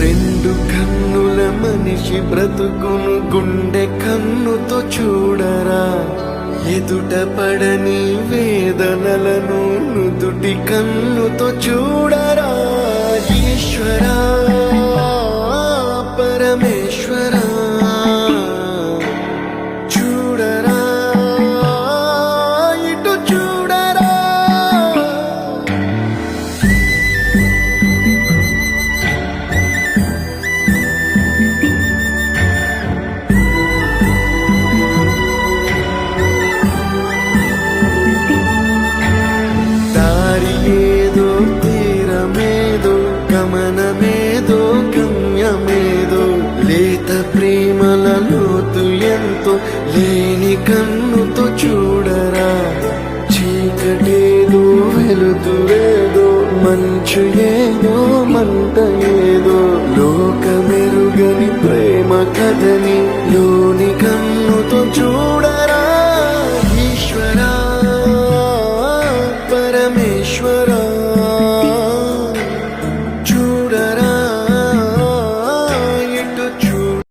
రెండు కన్నుల మనిషి బ్రతుకును గుండె కన్నుతో చూడరా, ఎదుట పడని వేదనలను నుదుటి కన్నుతో చూడరా. ఈశ్వరా పరమేశ్వరా చూడరా, ఇటు చూడరా. దారి ఏదో తీరమేదో గమనమేదో గమ్యమేదో, లేత ప్రేమల లోతు ఎంతో లేని కన్నుతో చూడరా. చీకటేదో వెలుతురేదో, మంచు ఏదో మంట ఏదో, లోకమెరుగని ప్రేమ కథని లోని కన్నుతో చూడరా.